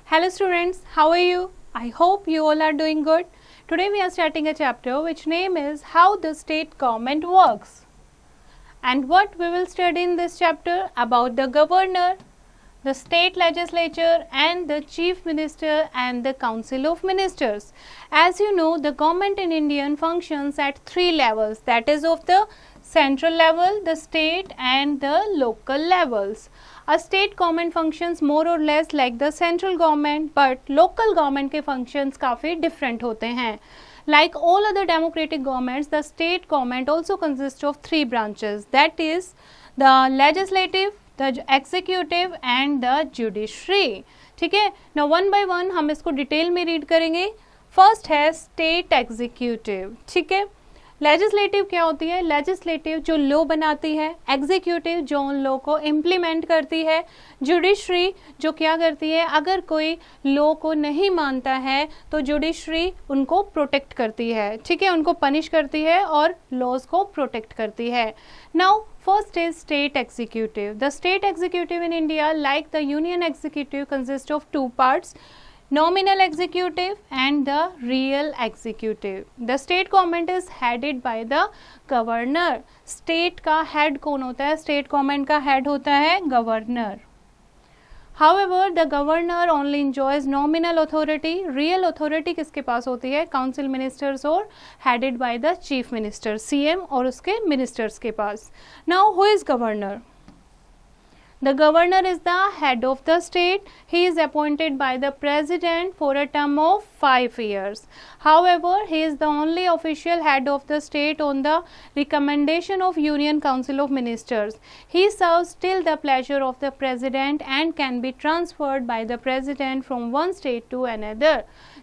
Hello students, how are you? I hope you all are doing good. Today we are starting a chapter which name is How the State Government Works. And what we will study in this chapter about the governor, the state legislature and the chief minister and the council of ministers. As you know, the government in India functions at three levels, that is of the central level, the state and the local levels. A state government functions more or less like the central government, but local government के functions काफ़ी different होते हैं. Like all other democratic governments, the state government also consists of three branches, that is the legislative, the executive and the judiciary. ठीक है. Now one by one हम इसको detail में read करेंगे. फर्स्ट है स्टेट एग्जीक्यूटिव. ठीक है. Legislative क्या होती है? लेजिस्लेटिव जो लॉ बनाती है, एग्जीक्यूटिव जो उन लॉ को इम्प्लीमेंट करती है, जुडिशरी जो क्या करती है, अगर कोई लॉ को नहीं मानता है तो जुडिशरी उनको प्रोटेक्ट करती है. ठीक है, उनको पनिश करती है और लॉज को प्रोटेक्ट करती है. Now first is state executive. The state executive in India, like the union executive, consists of two parts, nominal executive and the real executive. The state government is headed by the governor. State का head कौन होता है? State government का head होता है governor. However, the governor only enjoys nominal authority. Real authority किसके पास होती है? Council ministers और headed by the chief minister, CM और उसके ministers के पास. Now, who is governor? The governor is the head of the state. He is appointed by the president for a term of 5 years. However, he is the only official head of the state on the recommendation of Union Council of Ministers. He serves till the pleasure of the president and can be transferred by the president from one state to another.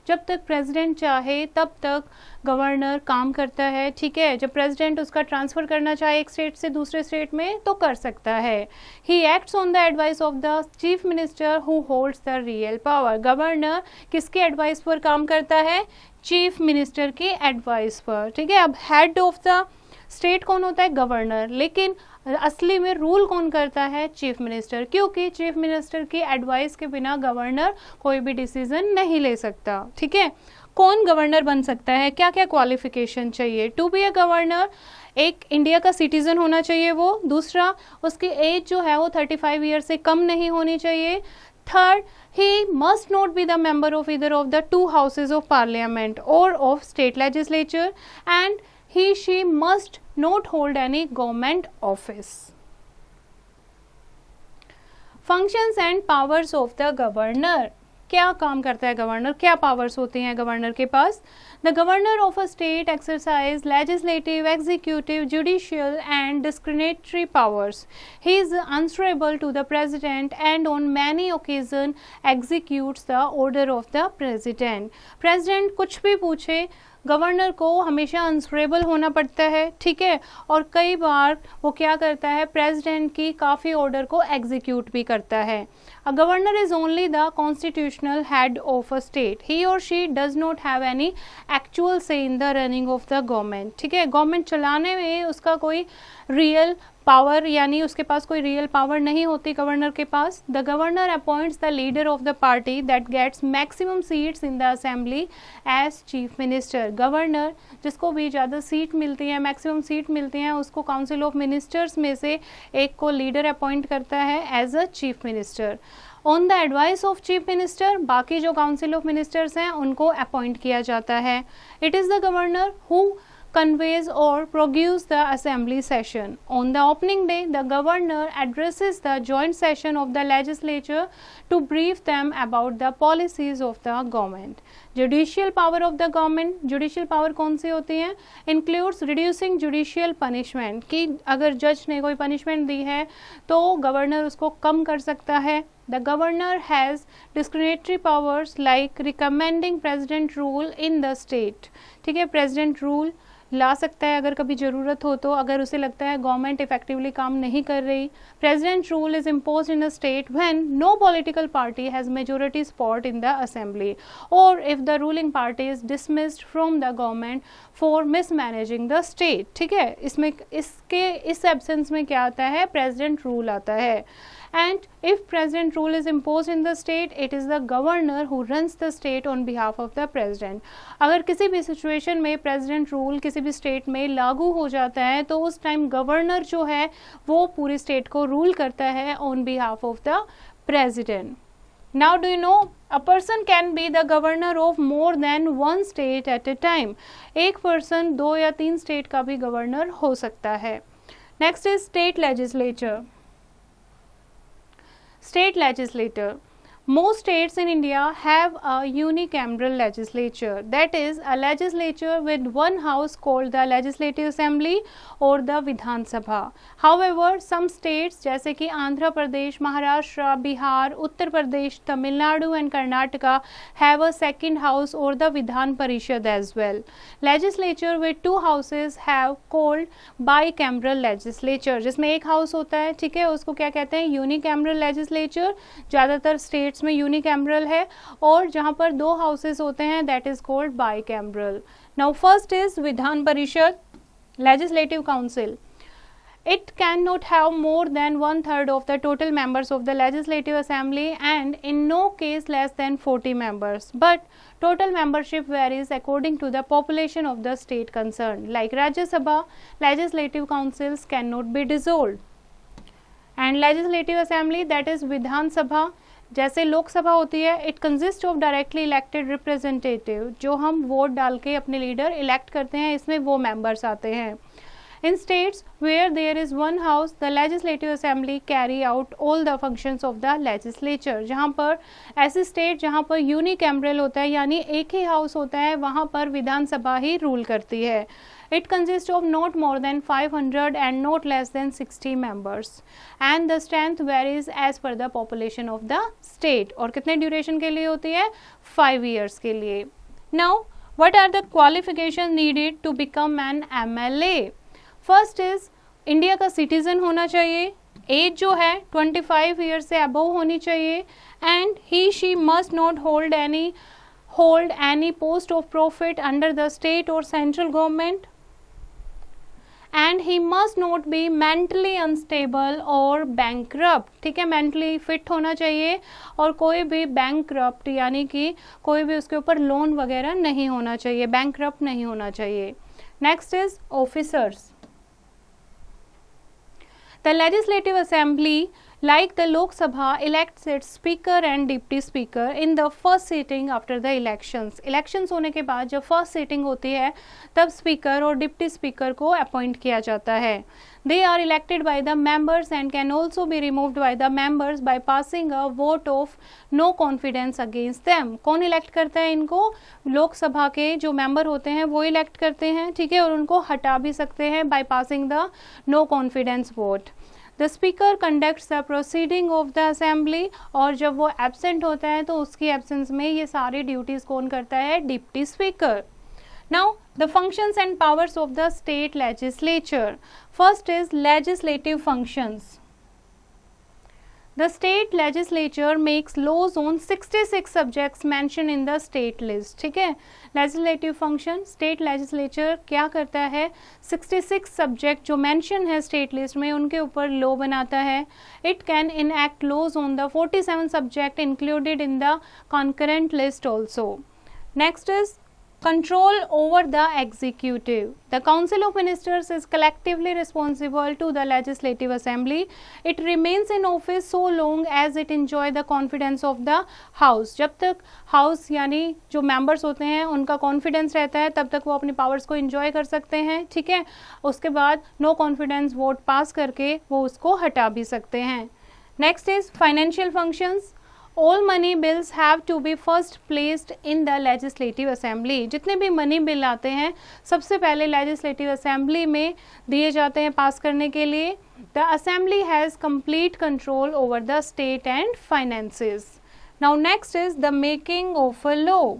जब तक president चाहे तब तक governor काम करता है. ठीक है, जब प्रेसिडेंट उसका ट्रांसफ़र करना चाहे एक स्टेट से दूसरे स्टेट में तो कर सकता है. He acts on the advice of the chief minister who holds the real power. Governor किसके एडवाइस पर काम करता है? चीफ मिनिस्टर की एडवाइस पर. ठीक है, अब हेड ऑफ द स्टेट कौन होता है? गवर्नर. लेकिन असली में रूल कौन करता है? चीफ मिनिस्टर, क्योंकि चीफ मिनिस्टर की एडवाइस के बिना गवर्नर कोई भी डिसीजन नहीं ले सकता. ठीक है, कौन गवर्नर बन सकता है? क्या क्या क्वालिफिकेशन चाहिए? टू बी अ गवर्नर, एक इंडिया का सिटीजन होना चाहिए वो. दूसरा, उसकी एज जो है वो 35 ईयर से कम नहीं होनी चाहिए. Third, he must not be the member of either of the two houses of parliament or of state legislature, and she must not hold any government office. Functions and powers of the governor. क्या काम करता है governor? क्या powers होती हैं governor के पास? The governor of a state exercise legislative, executive, judicial and discretionary powers. He is answerable to the president and on many occasions executes the order of the president. President कुछ भी पूछे, governor को हमेशा answerable होना पड़ता है. ठीक है, और कई बार वो क्या करता है? प्रेसिडेंट की काफ़ी ऑर्डर को एग्जीक्यूट भी करता है. A governor is only the constitutional head of a state. He or she does not have any actual say in the running of the government. ठीक है, गवर्नमेंट चलाने में उसका कोई रियल पावर यानी उसके पास कोई रियल पावर नहीं होती गवर्नर के पास. The governor appoints the leader of the party that gets maximum seats in the assembly as chief minister. Governor जिसको भी ज़्यादा सीट मिलती है, मैक्सिमम सीट मिलती हैं, उसको काउंसिल ऑफ मिनिस्टर्स में से एक को लीडर अपॉइंट करता है as a chief minister. On the advice of chief minister, बाकी जो काउंसिल ऑफ मिनिस्टर्स हैं उनको अपॉइंट किया जाता है. It is the governor who conveys or prorogues the assembly session. On the opening day, the governor addresses the joint session of the legislature to brief them about the policies of the government. Judicial power of the government. Judicial power कौन सी होती है? Includes reducing judicial punishment. कि अगर जज ने कोई punishment दी है तो गवर्नर उसको कम कर सकता है. The governor has discretionary powers like recommending president rule in the state. ठीक है, president rule ला सकता है अगर कभी ज़रूरत हो तो, अगर उसे लगता है गवर्नमेंट इफेक्टिवली काम नहीं कर रही. President rule is impose in a state when no political party has majority support in the assembly और if the ruling party is dismissed from the government for mismanaging the state. ठीक है, इसमें इस absence में क्या आता है, president rule आता है. And if president rule is imposed in the state, it is the governor who runs the state on behalf of the president. अगर किसी भी सिचुएशन में प्रेसिडेंट रूल किसी भी स्टेट में लागू हो जाता है तो उस टाइम गवर्नर जो है वो पूरी स्टेट को रूल करता है on behalf of the president. Now do you know a person can be the governor of more than one state at a time. एक पर्सन 2 या 3 स्टेट का भी गवर्नर हो सकता है. Next is state legislature. State legislature. Most states in India have a unicameral legislature, that is a legislature with one house called the Legislative Assembly or the Vidhan Sabha. However, some states जैसे कि Andhra Pradesh, Maharashtra, Bihar, Uttar Pradesh, Tamil Nadu and Karnataka have a second house or the Vidhan Parishad as well. Legislature with 2 houses have called bicameral legislature, जिसमें एक house होता है, ठीक है, उसको क्या कहते हैं, यूनिकैमरल लेजिस्लेचर. ज़्यादातर स्टेट्स में यूनिकैमरल है और जहां पर 2 हाउसेस होते हैं that is called bicameral. Now first is Vidhan Parishad, legislative council. It cannot have more than 1/3 of the total members of the Legislative Assembly and in no case less than 40 members. But total membership varies according to the population of the state concerned. Like Rajya Sabha, legislative councils cannot be dissolved. And Legislative Assembly, that is Vidhan Sabha, जैसे लोकसभा होती है, it consist of directly elected representative, जो हम vote डाल के अपने leader elect करते हैं, इसमें वो मेंबर्स आते हैं. In states where there is one house, the legislative assembly carry out all the functions of the legislature. जहाँ पर ऐसे स्टेट जहाँ पर यूनिकैमरल होता है यानी एक ही हाउस होता है, वहाँ पर विधानसभा ही रूल करती है. It consists of not more than 500 and not less than 60 members. And the strength varies as per the population of the state. और कितने ड्यूरेशन के लिए होती है, 5 years के लिए. Now, what are the qualifications needed to become an MLA? First is India का citizen होना चाहिए, एज जो है 25 ईयर से अबव होनी चाहिए, and he she must not hold any post of profit under the state और central government, and he must not be mentally unstable और बैंकरप्ट. ठीक है, मेंटली फिट होना चाहिए और कोई भी बैंकरप्ट यानी कि कोई भी उसके ऊपर लोन वगैरह नहीं होना चाहिए, बैंकरप्ट नहीं होना चाहिए. Next is officers. The Legislative Assembly, like the Lok Sabha, elects its speaker and deputy speaker in the first sitting after the elections. Elections होने के बाद जब first sitting होती है तब speaker और deputy speaker को appoint किया जाता है. They are elected by the members and can also be removed by the members by passing a vote of no confidence against them. कौन elect करता है इनको? लोकसभा के जो member होते हैं वो elect करते हैं, ठीक है, और उनको हटा भी सकते हैं by passing the no confidence vote. The speaker conducts the proceeding of the assembly और जब वो absent होता है तो उसकी absence में ये सारी duties कौन करता है, deputy speaker. Now the functions and powers of the state legislature. First is legislative functions. The state legislature makes laws on 66 subjects mentioned in the state list. ठीक है, legislative function, state legislature क्या करता है, 66 subject जो mention है state list में उनके ऊपर law बनाता है. It can enact laws on the 47 subject included in the concurrent list also. Next is control over the executive. The Council of Ministers is collectively responsible to the Legislative Assembly. It remains in office so long as it enjoy the confidence of the House. जब तक House यानी जो members होते हैं उनका confidence रहता है तब तक वो अपनी powers को enjoy कर सकते हैं, ठीक है. उसके बाद no confidence vote pass करके वो उसको हटा भी सकते हैं. Next is financial functions. All money bills have to be first placed in the legislative assembly. जितने भी मनी बिल आते हैं सबसे पहले legislative assembly में दिए जाते हैं पास करने के लिए. The assembly has complete control over the state and finances. Now next is the making of a law.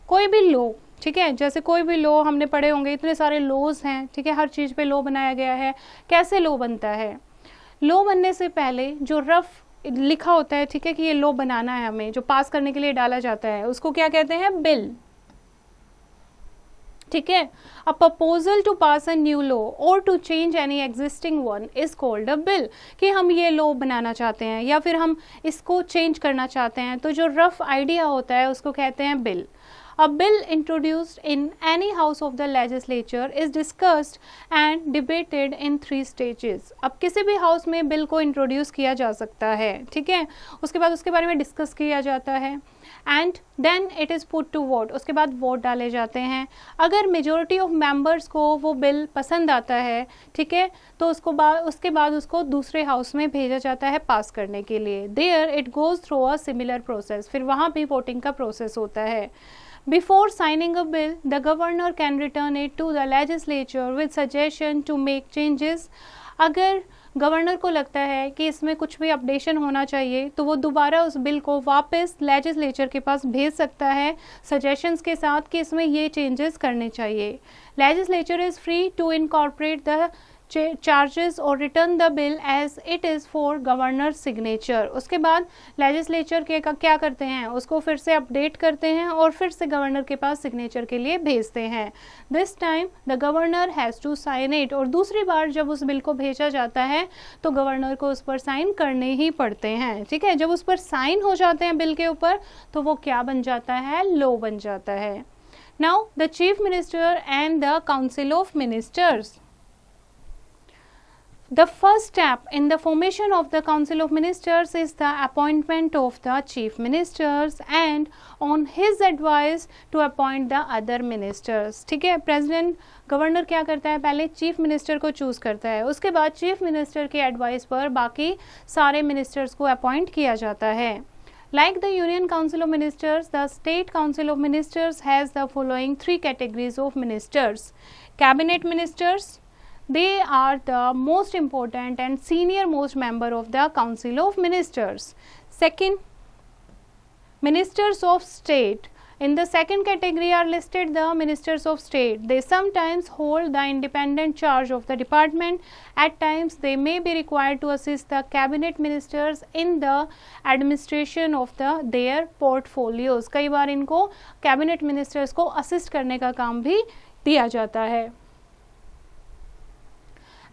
कोई भी law ठीक है, जैसे कोई भी लॉ हमने पढ़े होंगे, इतने सारे लॉज हैं, ठीक है, हर चीज़ पे लॉ बनाया गया है। कैसे लॉ बनता है? लॉ बनने से पहले जो रफ लिखा होता है, ठीक है, कि ये लॉ बनाना है हमें, जो पास करने के लिए डाला जाता है, उसको क्या कहते हैं? बिल। ठीक है, a proposal to pass a new law और to change any existing one is called a bill, कि हम ये लॉ बनाना चाहते हैं या फिर हम इसको चेंज करना चाहते हैं, तो जो रफ आइडिया होता है उसको कहते हैं bill. A bill introduced in any house of the legislature is discussed and debated in 3 stages. अब किसी भी हाउस में बिल को इंट्रोड्यूस किया जा सकता है, ठीक है, उसके बाद उसके बारे में डिस्कस किया जाता है, and then it is put to vote, उसके बाद वोट डाले जाते हैं। अगर मेजोरिटी ऑफ मेंबर्स को वो बिल पसंद आता है, ठीक है, तो उसके बाद उसको दूसरे हाउस में भेजा जाता है पास करने के लिए। There it goes through a similar process, फिर वहाँ भी वोटिंग का प्रोसेस होता है। Before signing a bill, the governor can return it to the legislature with suggestion to make changes. अगर गवर्नर को लगता है कि इसमें कुछ भी अपडेशन होना चाहिए, तो वो दोबारा उस बिल को वापस लेजिस्लेचर के पास भेज सकता है सजेशंस के साथ कि इसमें ये चेंजेस करने चाहिए। Legislature is free to incorporate the charges और return the bill as it is for governor signature. उसके बाद लेजिस्लेचर के क्या करते हैं, उसको फिर से अपडेट करते हैं और फिर से गवर्नर के पास सिग्नेचर के लिए भेजते हैं। This time the governor has to sign it, और दूसरी बार जब उस बिल को भेजा जाता है तो गवर्नर को उस पर साइन करने ही पड़ते हैं। ठीक है, जब उस पर साइन हो जाते हैं बिल के ऊपर, तो वो क्या बन जाता है? लॉ बन जाता है। Now the chief minister and the council of ministers. The first step in the formation of the Council of Ministers is the appointment of the Chief Ministers and on his advice to appoint the other ministers. ठीक है, president governor क्या करता है? पहले chief minister को choose करता है, उसके बाद चीफ मिनिस्टर के एडवाइस पर बाकी सारे मिनिस्टर्स को अपॉइंट किया जाता है। Like the Union Council of Ministers, the State Council of Ministers has the following 3 categories of ministers. Cabinet ministers, they are the most important and senior most member of the Council of Ministers. Second, ministers of state. In the second category are listed the ministers of state. They sometimes hold the independent charge of the department. At times they may be required to assist the cabinet ministers in the administration of their portfolios. कई बार इनको cabinet ministers को assist करने का काम भी दिया जाता है।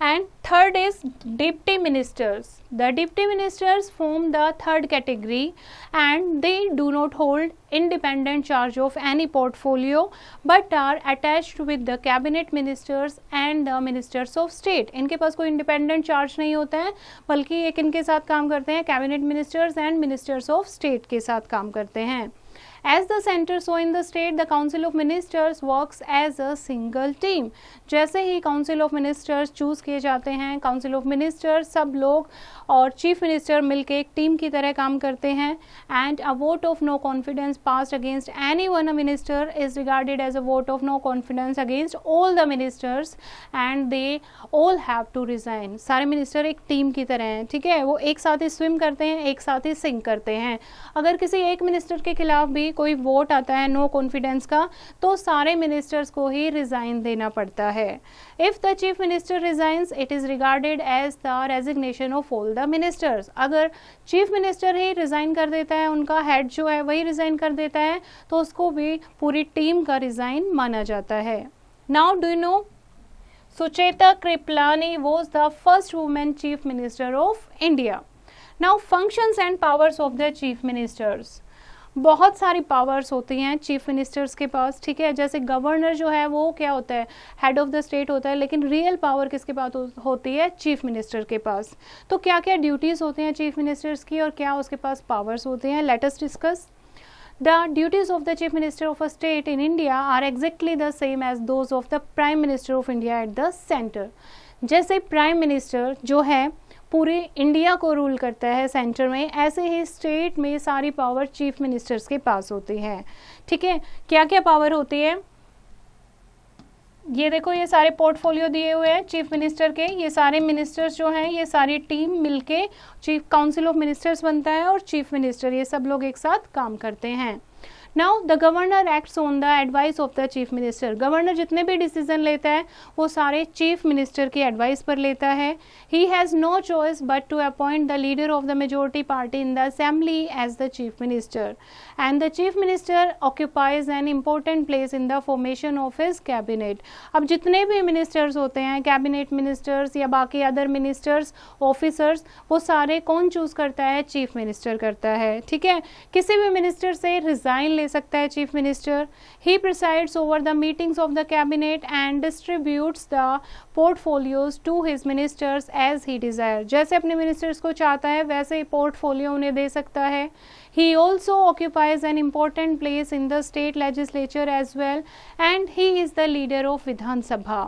And third is deputy ministers. The deputy ministers form the third category and they do not hold independent charge of any portfolio but are attached with the cabinet ministers and the ministers of state. इनके पास कोई independent charge नहीं होता है, बल्कि एक इनके साथ काम करते हैं cabinet ministers and ministers of state के साथ काम करते हैं। As the center, so in the state, the Council of Ministers works as a single team. जैसे ही Council of Ministers चूज़ किए जाते हैं, Council of Ministers सब लोग और Chief Minister मिलके एक टीम की तरह काम करते हैं। And a vote of no confidence passed against any one minister is regarded as a vote of no confidence against all the ministers and they all have to resign. सारे minister एक team की तरह हैं, ठीक है, वो एक साथ ही स्विम करते हैं, एक साथ ही सिंक करते हैं। अगर किसी एक मिनिस्टर के खिलाफ भी कोई वोट आता है नो कॉन्फिडेंस का, तो सारे मिनिस्टर्स को ही रिजाइन देना पड़ता है। If the chief minister resigns it is regarded as the resignation of all the ministers. अगर चीफ मिनिस्टर ही रिजाइन कर देता है, उनका हेड जो है वही रिजाइन कर देता है, तो उसको भी पूरी टीम का रिजाइन माना जाता है। Now do you know Sucheta Kripalani was the first women chief minister of India. Now functions and powers of the chief ministers. बहुत सारी पावर्स होती हैं चीफ मिनिस्टर्स के पास, ठीक है, जैसे गवर्नर जो है वो क्या होता है? हेड ऑफ द स्टेट होता है, लेकिन रियल पावर किसके पास होती है? चीफ मिनिस्टर के पास। तो क्या क्या ड्यूटीज़ होती हैं चीफ मिनिस्टर्स की और क्या उसके पास पावर्स होते हैं? Let us discuss. The duties of the Chief Minister of a state in India are exactly the same as those of the Prime Minister of India at the center. जैसे prime minister जो है पूरे India को rule करता है centre में, ऐसे ही state में सारी पावर चीफ मिनिस्टर्स के पास होती है। ठीक है, क्या क्या पावर होती है? ये देखो, ये सारे पोर्टफोलियो दिए हुए हैं चीफ मिनिस्टर के। ये सारे मिनिस्टर्स जो हैं, ये सारी टीम मिलके चीफ काउंसिल ऑफ मिनिस्टर्स बनता है और चीफ मिनिस्टर, ये सब लोग एक साथ काम करते हैं। Now the governor acts on the advice of the chief minister. Governor जितने भी डिसीजन लेता है वो सारे चीफ मिनिस्टर की एडवाइस पर लेता है. He has no choice but to appoint the leader of the majority party in the assembly as the chief minister, and the chief minister occupies an important place in the formation of his cabinet. अब जितने भी ministers होते हैं, cabinet ministers या बाकी other ministers, officers, वो सारे कौन चूज करता है? चीफ मिनिस्टर करता है. ठीक है, किसी भी मिनिस्टर से रिजाइन ले सकता है chief minister. He presides over the meetings of the cabinet and distributes the portfolios to his ministers as he desire. जैसे अपने मिनिस्टर्स को चाहता है वैसे ही पोर्टफोलियो उन्हें दे सकता है. He also occupies an important place in the state legislature as well, and he is the leader of Vidhan Sabha.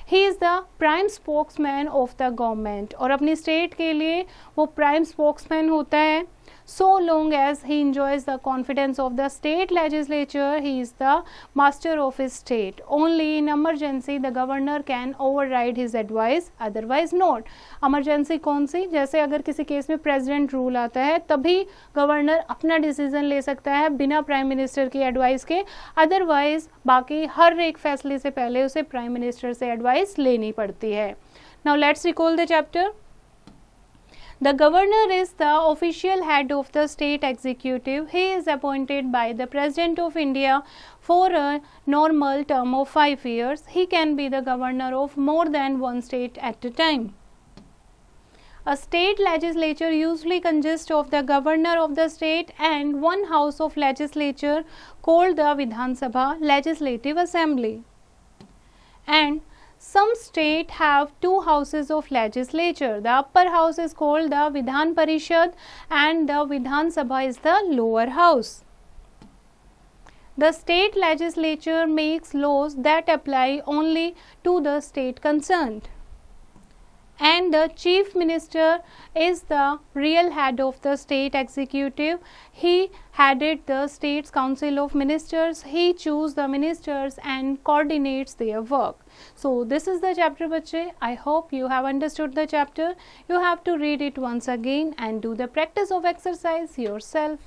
He is the prime spokesman of the government. और अपनी स्टेट के लिए वो प्राइम स्पोक्समैन होता है. So long as he enjoys the confidence of the state legislature, he is the master of his state. Only in emergency the governor can override his advice, otherwise not. Emergency कौन सी? जैसे अगर किसी case में president rule आता है तभी governor अपना decision ले सकता है बिना प्राइम मिनिस्टर की एडवाइस के. अदरवाइज बाकी हर एक फैसले से पहले उसे प्राइम मिनिस्टर से एडवाइस लेनी पड़ती है. Now let's recall the chapter. The governor is the official head of the state executive. He is appointed by the President of India for a normal term of 5 years. He can be the governor of more than one state at a time. A state legislature usually consists of the governor of the state and one house of legislature called the Vidhan Sabha, Legislative Assembly. And some states have two houses of legislature. The upper house is called the Vidhan Parishad and the Vidhan Sabha is the lower house. The state legislature makes laws that apply only to the state concerned. And the chief minister is the real head of the state executive. He headed the state's council of ministers. He chooses the ministers and coordinates their work. So this is the chapter बच्चे. I hope you have understood the chapter. You have to read it once again and do the practice of exercise yourself.